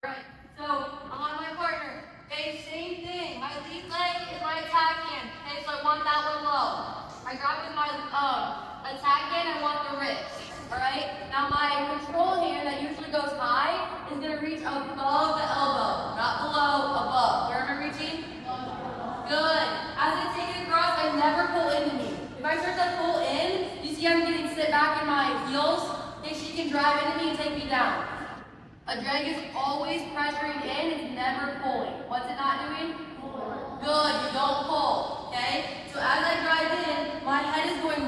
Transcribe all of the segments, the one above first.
Alright, so I'm on my partner. Okay, same thing. My lead leg is my attack hand. Okay, so I want that one low. I grab with my attack hand, I want the wrist. Alright, now my control hand that usually goes high is going to reach above the elbow, not below, above. Where am I reaching? Good. As I take it across, I never pull into me. If I start to pull in, you see I'm getting sit back in my heels. Okay, she can drive into me and take me down. A drag is always pressuring in, it's never pulling. What's it not doing? Good, you don't pull. Okay? So as I drive in, my head is going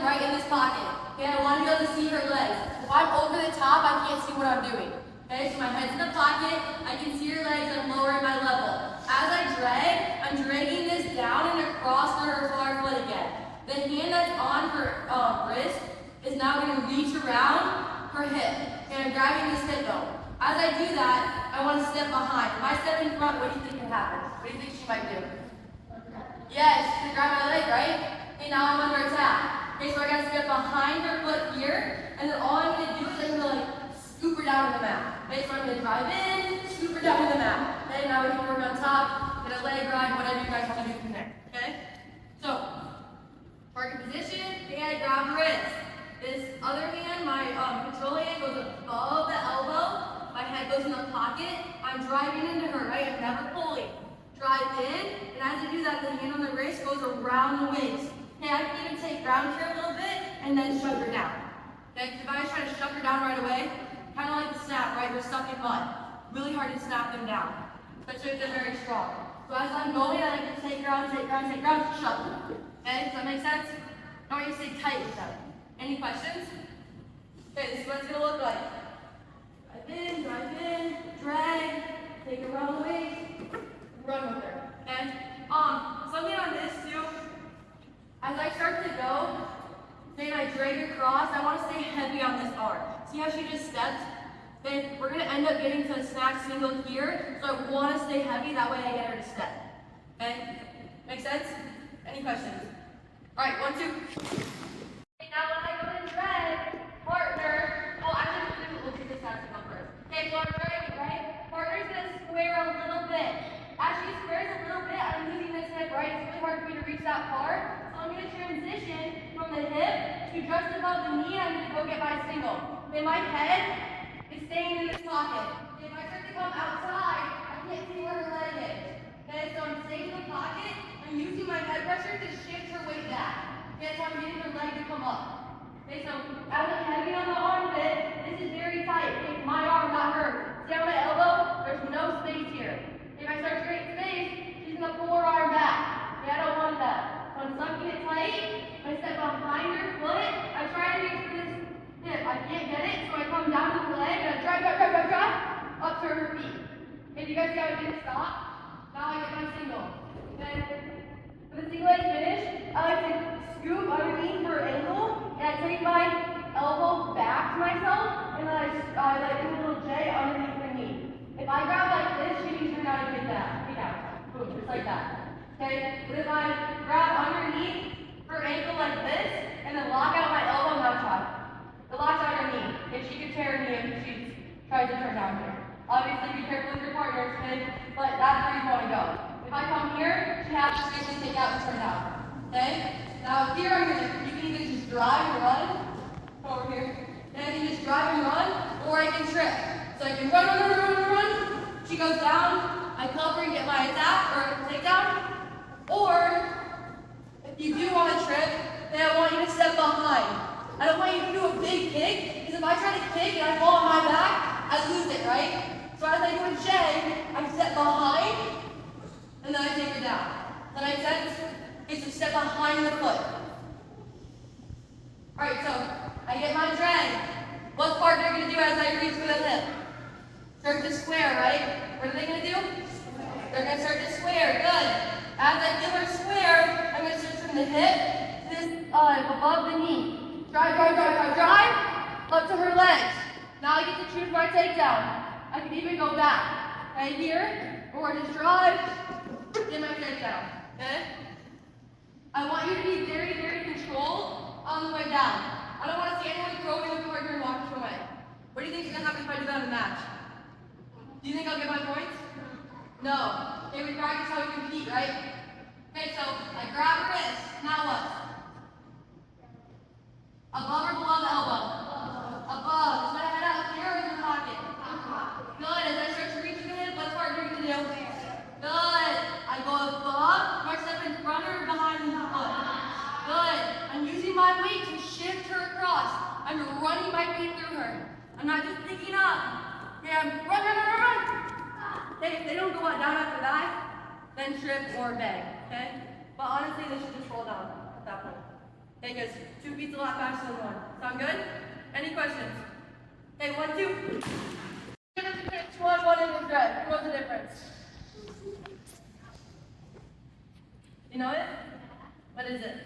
right in this pocket. Okay, I want to be able to see her legs. If I'm over the top, I can't see what I'm doing. Okay, so my head's in the pocket, I can see her legs, I'm lowering my level. As I drag, I'm dragging this down and across her far foot again. The hand that's on her wrist is now going to reach around her hip. And I'm grabbing this hip bone. As I do that, I want to step behind. If I step in front, what do you think can happen? What do you think she might do? Yes, she's going to grab my leg, right? Okay, now I'm under attack. Okay, so I got to step behind her foot here, and then all I'm going to do is I'm going to scoop her down to the mat. Okay, so I'm going to drive in, scoop her down to the mat. Okay, now we can work on top, get a leg ride, whatever you guys want to do from there. Okay? So, target position, and I grab her wrist. This other hand, my control hand goes above the elbow. My head goes in the pocket. I'm driving into her, right? I'm never pulling. Drive in, and as I do that, the hand on the wrist goes around the waist. Okay, I can even take ground here a little bit and then shut her down. Okay, because if I was trying to shut her down right away, kind of like the snap, right? They're stuck in mud. Really hard to snap them down, especially if they're very strong. So as I'm going, I like to take ground, shut them. Okay, does that make sense? I want you to stay tight with them. Any questions? Okay, this is what it's going to look like. Drive in, drag, take her around the waist, run with her. Okay? Something on this too, as I start to go, then I drag across, I want to stay heavy on this arm. See how she just stepped? Then we're going to end up getting to a snatch single here, so I want to stay heavy, that way I get her to step. Okay? Make sense? Any questions? Alright, 1, 2. Now when I go to drag, partner, we'll do this as one first. Okay, so I'm dragging, right? Partner's going to square a little bit. As she squares a little bit, I'm using this hip, right? It's really hard for me to reach that far. So I'm going to transition from the hip to just above the knee, and I'm going to go get my single. Okay, my head is staying in this pocket. Okay, if I start to come outside, I can't see where her leg is. Okay, so I'm staying in the pocket. I'm using my head pressure to shift her weight back. Okay, so I'm getting her leg to come up. Okay, so as I'm heavy on the armpit, this is very tight. Okay, my arm, not her. See on my elbow? There's no space here. If I start to create space, she's going to pull her arm back. Okay, I don't want that. So I'm sucking it tight. I step behind her foot. I try to reach for this hip. I can't get it, so I come down to the leg and I drive, up to her feet. Okay, do you guys see how I didn't stop? Now I get my single. Okay? When the single leg finished, I like to scoop underneath her ankle, and I take my elbow back to myself, and then I like do a little J underneath the knee. If I grab like this, she needs to learn how to get that. Get out. Boom, just like that. Okay? But if I grab underneath her ankle like this, and then lock out my elbow, now try. It locks out her knee. If she could tear her knee if she tries to turn down here. Obviously, be careful with your partners, okay? But that's where you want to go. If I come here, she has to basically take out and turn down. Okay? Now here you can either just drive and run. Come over here. Then I can just drive and run, or I can trip. So I can run. She goes down, I cover and get my attack or takedown. Or if you do want to trip, then I want you to step behind. I don't want you to do a big kick, because if I try to kick and I fall on my back, I lose it, right? So as I do a J, I step behind, and then I take her down. Does that make sense? Okay, so step behind the foot. Alright, so I get my drag. What's partner going to do as I reach for the hip? Start to square, right? What are they going to do? They're going to start to square. Good. As I give her square, I'm going to switch from the hip to this above the knee. Drive, up to her legs. Now I get to choose my takedown. I can even go back, right here, or just drive, get my takedown, okay? I want you to be very, very controlled on the way down. I don't want to see anyone throwing the partner and walking away. What do you think is going to happen if I do that in a match? Do you think I'll get my points? No. Okay, we practice how we compete, right? Okay, so I grab her wrist. Now what? Above or below the elbow? Above. Is my head out here or in the pocket? Good. As I start to reach for the hip, what's partner going to do? Good. I go above, or step in front or behind the foot. Good. I'm using my weight to shift her across. I'm running my feet through her. I'm not just picking up. Okay, I'm run. Okay, if they don't go down after that, then trip or beg. Okay? But honestly, they should just roll down at that point. Okay, because 2 beats a lot faster than 1. Sound good? Any questions? Okay, 1, 2. It's 1 in the drag. What's the difference? You know it? What is it?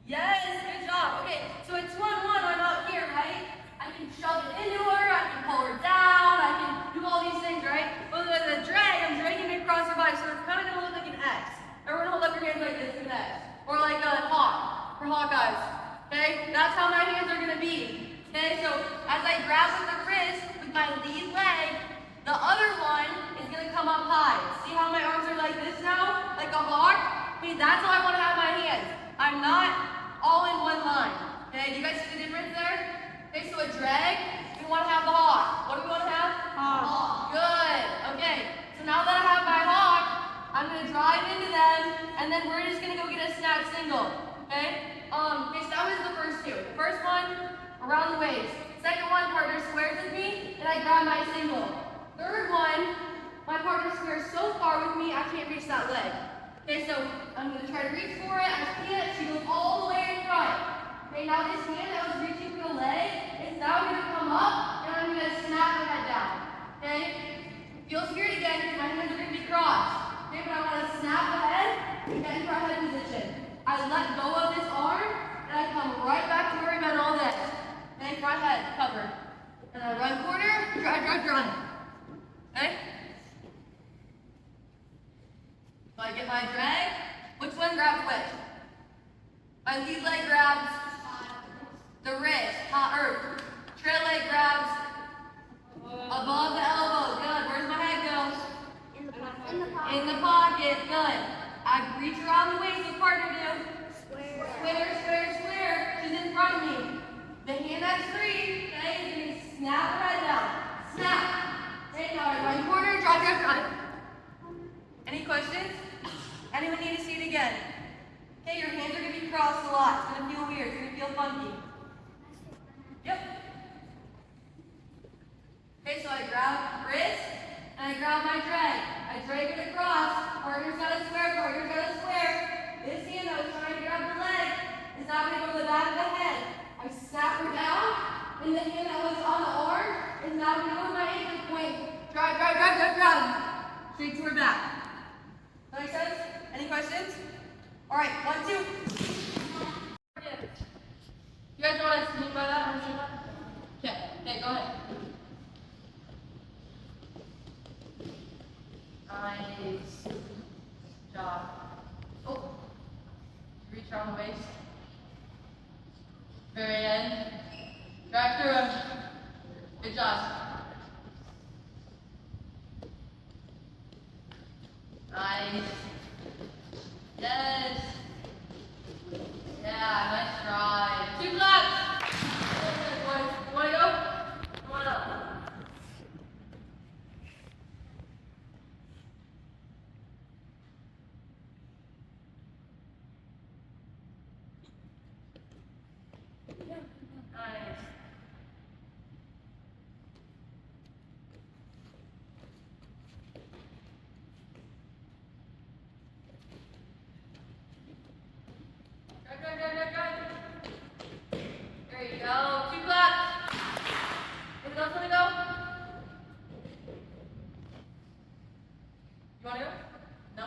Yes, good job. Okay, so it's 1-1. I'm out here, right? I can shove it into her. I can pull her down. I can do all these things, right? But with the drag, I'm dragging it across her body, so it's kind of gonna look like an X. Everyone hold up your hands like this, an X, or like a hawk for Hawkeyes. Okay, that's how my hands are gonna be. Okay, so as I grab with the wrist with my lead leg, the other one is gonna come up high. See how my arms are like this now, like a hawk? Okay, that's how I want to have my hands. I'm not all in one line. Okay, do you guys see the difference there? Okay, so a drag, we want to have the hawk. What do we want to have? Hawk. Good. Okay, so now that I have my hawk, I'm going to drive into them, and then we're just going to go get a snap single. Okay? Okay, so that was the first two. The first one, around the waist. Second one, partner squares with me, and I grab my single. Third one, my partner squares so far with me, I can't reach that leg. Okay, so I'm going to try to reach for it. I can't. She goes all the way in front. Okay, now this hand that was reaching for the leg is now going to come up, and I'm going to snap the head down. Okay? Feel scared again because my hands are going to be crossed. Okay, but I want to snap the head and get into our head position. I let go of this arm, and I come right back to where we met all this. Okay, front head covered. And I run quarter, drive. Okay? So I get my drag. Which one grabs which? My lead leg grabs the wrist. Trail leg grabs above the elbow. Good. Where's my head go? In the pocket. Good. I reach around the waist. What partner do? Square. She's in front of me. The hand that's free, okay, is going to snap her head down. Snap. Okay, now I run quarter, drive. Any questions? Anyone need to see it again? Okay, your hands are going to be crossed a lot. It's going to feel weird. It's going to feel funky. Yep. Okay, so I grab wrist, and I grab my drag. I drag it across. Partner's got a square. This hand that was trying to grab the leg is now going to go to the back of the head. I snap her down, and the hand that was on the arm is now going to go to my ankle point. Drive. Straight to her back. That make sense? Any questions? All right, 1, 2. You guys know what I mean by that? Okay, go ahead. Nice job. Oh, reach around the waist. Very end. Drag through him. Good job. Nice. Yes. Yeah, nice try. 2 claps. Want to go? Come on up. Nice. There you go. 2 claps. Anyone else want to go? You want to go? No?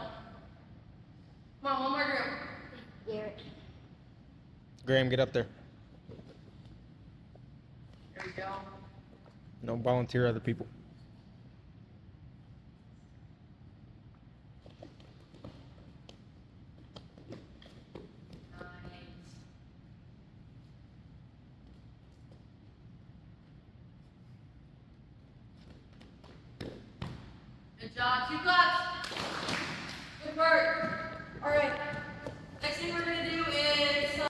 Come on, one more group. Garrett. Graham, get up there. There we go. Don't volunteer other people. Nice. Good job. 2 claps. Good work.